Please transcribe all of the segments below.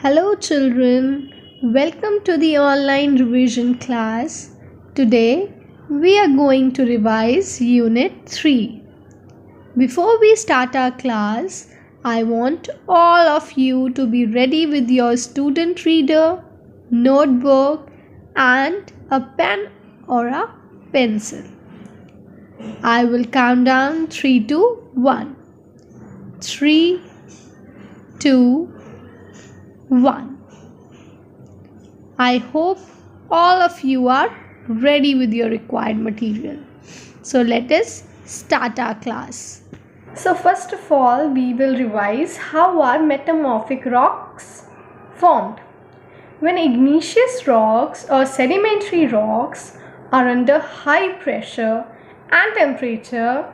Hello, children. Welcome to the online revision class. Today, we are going to revise Unit 3. Before we start our class, I want all of you to be ready with your student reader, notebook, and a pen or a pencil. I will count down 3 to 1. 3, 2, 1. I hope all of you are ready with your required material. So let us start our class. So first of all, we will revise how are metamorphic rocks formed. When igneous rocks or sedimentary rocks are under high pressure and temperature,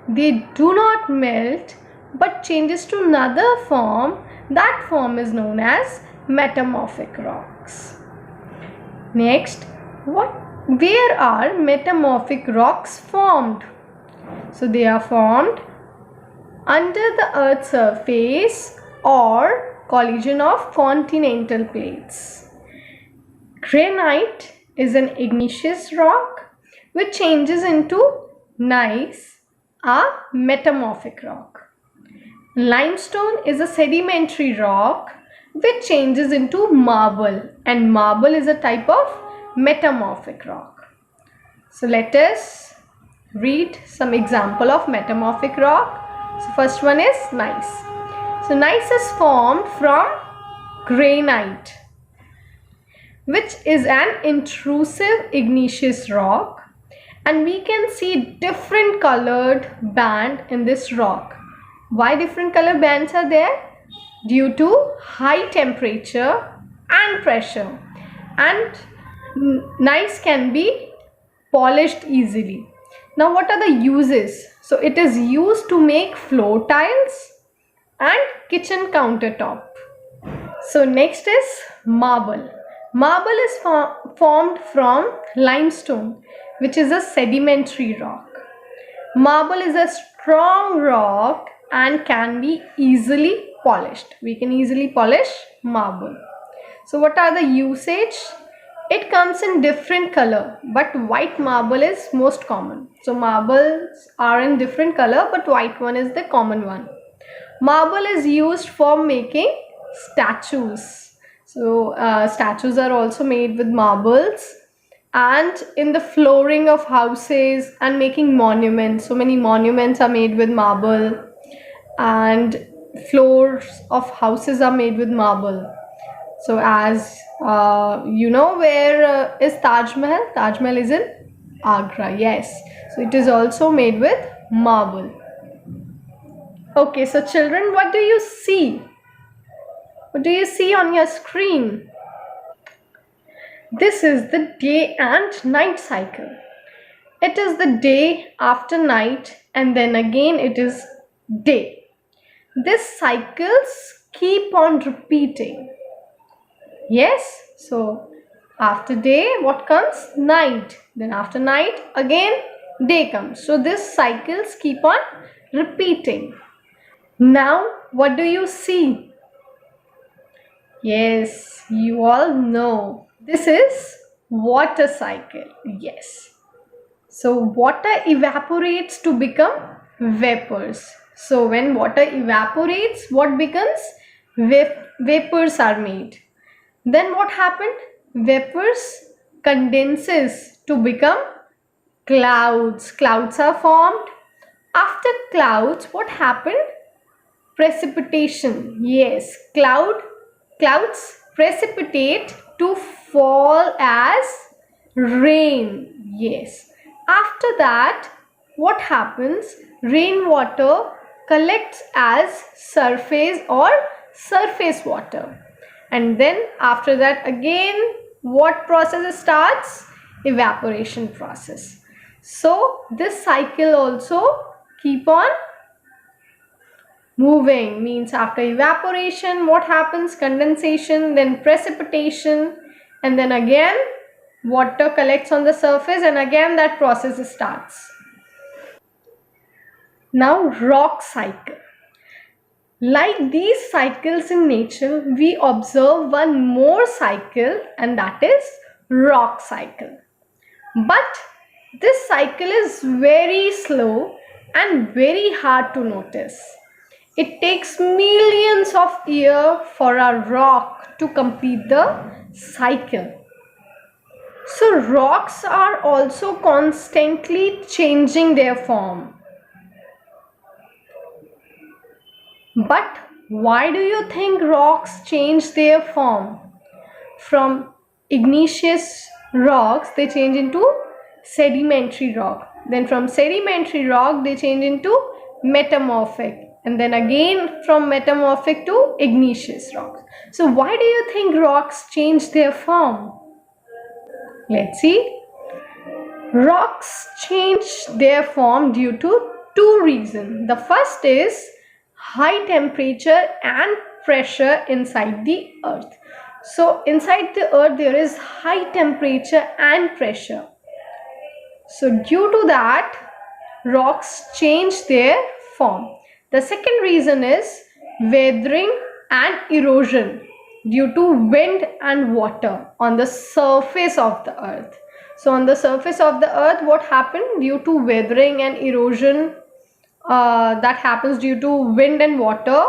they do not melt but changes to another form. That form is known as metamorphic rocks. Next, where are metamorphic rocks formed? So they are formed under the earth's surface or collision of continental plates. Granite is an igneous rock which changes into gneiss, a metamorphic rock. Limestone is a sedimentary rock which changes into marble, and marble is a type of metamorphic rock. So let us read some example of metamorphic rock. So first one is gneiss. So gneiss is formed from granite, which is an intrusive igneous rock, and we can see different colored band in this rock. Why different color bands are there? Due to high temperature and pressure, and gneiss can be polished easily. Now what are the uses? So it is used to make floor tiles and kitchen countertop. So next is marble. Marble is formed from limestone, which is a sedimentary rock. Marble is a strong rock and can be easily polished. We can easily polish marble. So what are the usage? It comes in different color, but white marble is most common. So marbles are in different color, but white one is the common one. Marble is used for making statues. So statues are also made with marbles, and in the flooring of houses and making monuments. So many monuments are made with marble, and floors of houses are made with marble. So as you know, where is Taj Mahal? Taj Mahal is in Agra. Yes. So it is also made with marble. Okay, so children, what do you see? What do you see on your screen? This is the day and night cycle. It is the day after night, and then again it is day. These cycles keep on repeating. Yes, so after day what comes? Night. Then after night again day comes. So these cycles keep on repeating. Now what do you see? Yes, you all know. This is water cycle. Yes. So water evaporates to become vapors. So when water evaporates, what becomes? Vapors are made. Then what happened? Vapors condenses to become clouds. Clouds are formed. After clouds, what happened? Precipitation. Yes, clouds precipitate to fall as rain. Yes. After that, what happens? Rainwater collects as surface or surface water. And then after that again, what process starts? Evaporation process. So this cycle also keep on moving. Means after evaporation, what happens? Condensation, then precipitation, and then again water collects on the surface, and again that process starts. Now rock cycle. Like these cycles in nature, we observe one more cycle, and that is rock cycle. But this cycle is very slow and very hard to notice. It takes millions of years for a rock to complete the cycle. So rocks are also constantly changing their form. But why do you think rocks change their form? From igneous rocks, they change into sedimentary rock. Then from sedimentary rock, they change into metamorphic. And then again from metamorphic to igneous rocks. So why do you think rocks change their form? Let's see. Rocks change their form due to two reasons. The first is high temperature and pressure inside the earth. So inside the earth there is high temperature and pressure. So due to that, rocks change their form. The second reason is weathering and erosion due to wind and water on the surface of the earth. So on the surface of the earth, what happened due to weathering and erosion, that happens due to wind and water.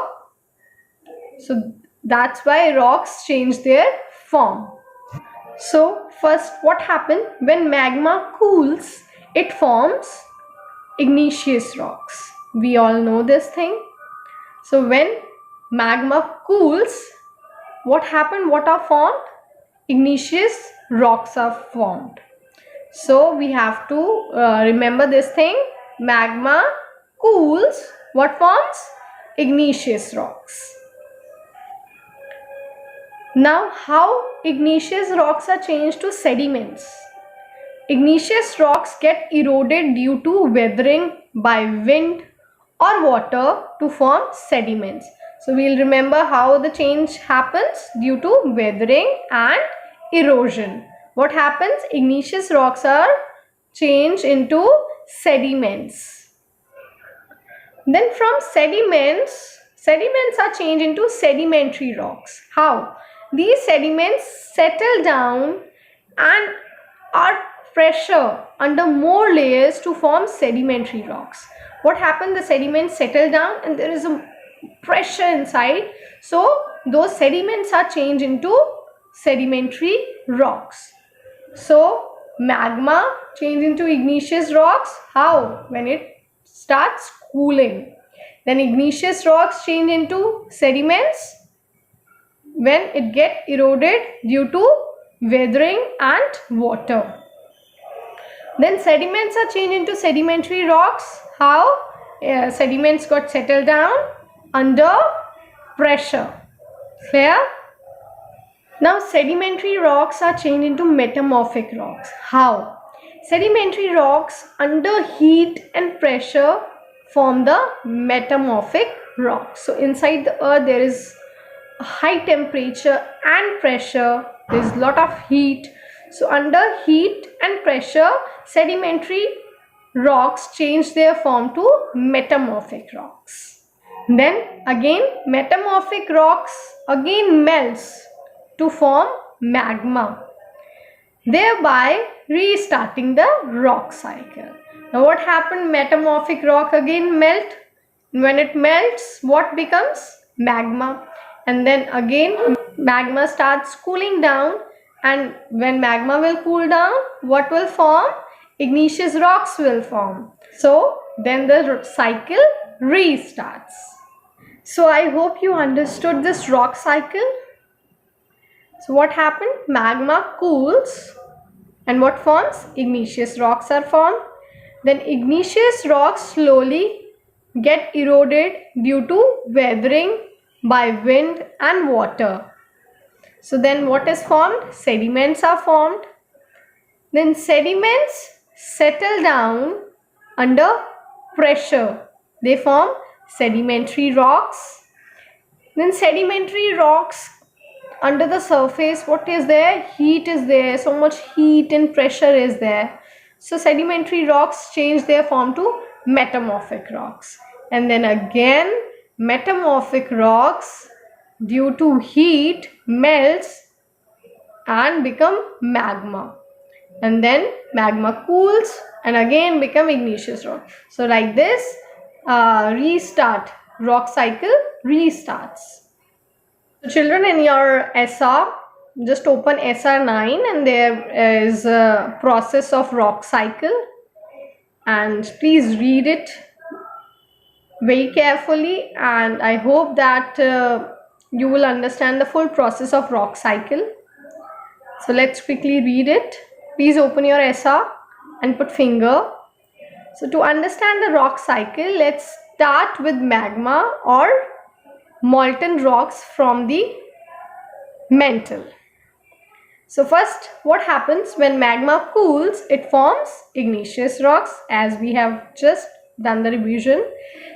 So that's why rocks change their form. So first, what happened when magma cools? It forms igneous rocks. We all know this thing. So when magma cools, what happened? What are formed? Igneous rocks are formed. So we have to remember this thing. Magma cools. What forms? Igneous rocks. Now, how igneous rocks are changed to sediments? Igneous rocks get eroded due to weathering by wind or water to form sediments. So we'll remember how the change happens due to weathering and erosion. What happens? Igneous rocks are changed into sediments. Then from sediments are changed into sedimentary rocks. How? These sediments settle down and are pressure under more layers to form sedimentary rocks. What happened? The sediments settle down and there is a pressure inside. So those sediments are changed into sedimentary rocks. So magma change into igneous rocks. How? When it starts cooling. Then igneous rocks change into sediments when it get eroded due to weathering and water. Then sediments are changed into sedimentary rocks. How? Sediments got settled down under pressure. Clear? Now sedimentary rocks are changed into metamorphic rocks. How? Sedimentary rocks under heat and pressure form the metamorphic rocks. So inside the earth there is a high temperature and pressure. There is a lot of heat. So under heat and pressure, sedimentary rocks change their form to metamorphic rocks. Then again metamorphic rocks again melts to form magma, thereby restarting the rock cycle. Now what happened? Metamorphic rock again melt. When it melts, what becomes? Magma. And then again magma starts cooling down, and when magma will cool down, what will form? Igneous rocks will form. So then the cycle restarts. So I hope you understood this rock cycle. So what happened? Magma cools and what forms? Igneous rocks are formed. Then igneous rocks slowly get eroded due to weathering by wind and water. So then what is formed? Sediments are formed. Then sediments settle down under pressure. They form sedimentary rocks. Then sedimentary rocks under the surface, what is there? Heat is there. So much heat and pressure is there. So sedimentary rocks change their form to metamorphic rocks. And then again metamorphic rocks due to heat melts and become magma, and then magma cools and again become igneous rock. So like this, restart, rock cycle restarts. So children, in your SR, just open SR9 and there is a process of rock cycle, and please read it very carefully, and I hope that you will understand the full process of rock cycle. So let's quickly read it. Please open your SR and put finger. So to understand the rock cycle, let's start with magma or molten rocks from the mantle. So first, what happens when magma cools? It forms igneous rocks, as we have just done the revision.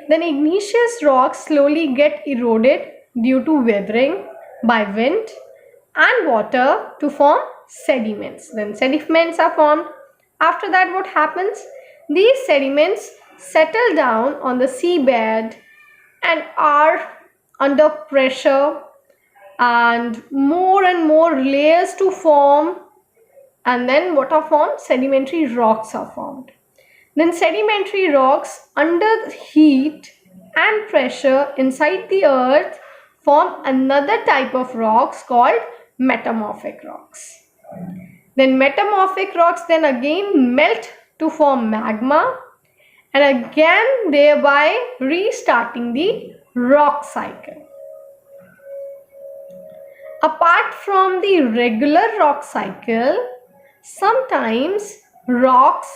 Then igneous rocks slowly get eroded due to weathering by wind and water to form sediments. Then sediments are formed. After that, what happens? These sediments settle down on the seabed and are under pressure, and more layers to form, and then what are formed? Sedimentary rocks are formed. Then sedimentary rocks under heat and pressure inside the earth form another type of rocks called metamorphic rocks. Then metamorphic rocks then again melt to form magma, and again thereby restarting the rock cycle. Apart from the regular rock cycle, sometimes rocks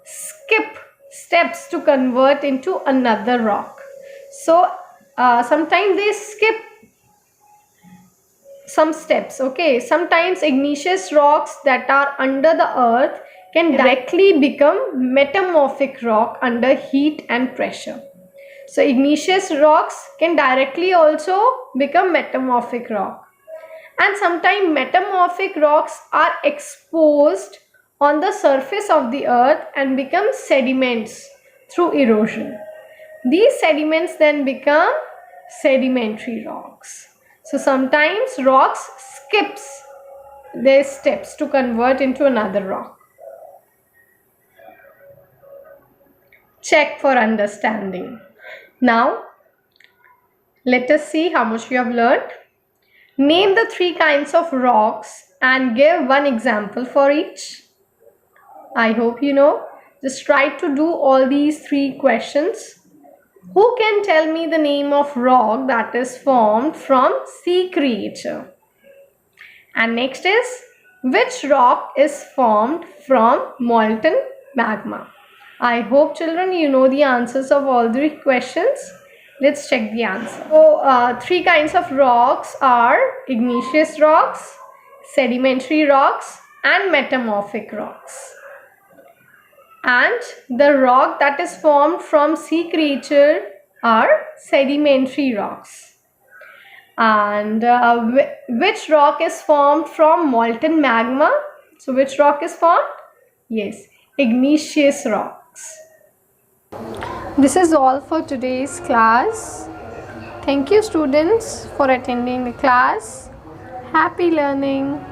skip steps to convert into another rock. So sometimes they skip some steps. Okay, sometimes igneous rocks that are under the earth can directly become metamorphic rock under heat and pressure. So igneous rocks can directly also become metamorphic rock. And sometimes metamorphic rocks are exposed on the surface of the earth and become sediments through erosion. These sediments then become sedimentary rocks. So sometimes rocks skips their steps to convert into another rock. Check for understanding. Now let us see how much you have learned. Name the 3 kinds of rocks and give one example for each. I hope you know. Just try to do all these 3 questions. Who can tell me the name of rock that is formed from sea creature? And next is, which rock is formed from molten magma? I hope children you know the answers of all 3 questions. Let's check the answer. So 3 kinds of rocks are igneous rocks, sedimentary rocks and metamorphic rocks. And the rock that is formed from sea creature are sedimentary rocks. And which rock is formed from molten magma? So which rock is formed? Yes, igneous rocks. This is all for today's class. Thank you students for attending the class. Happy learning.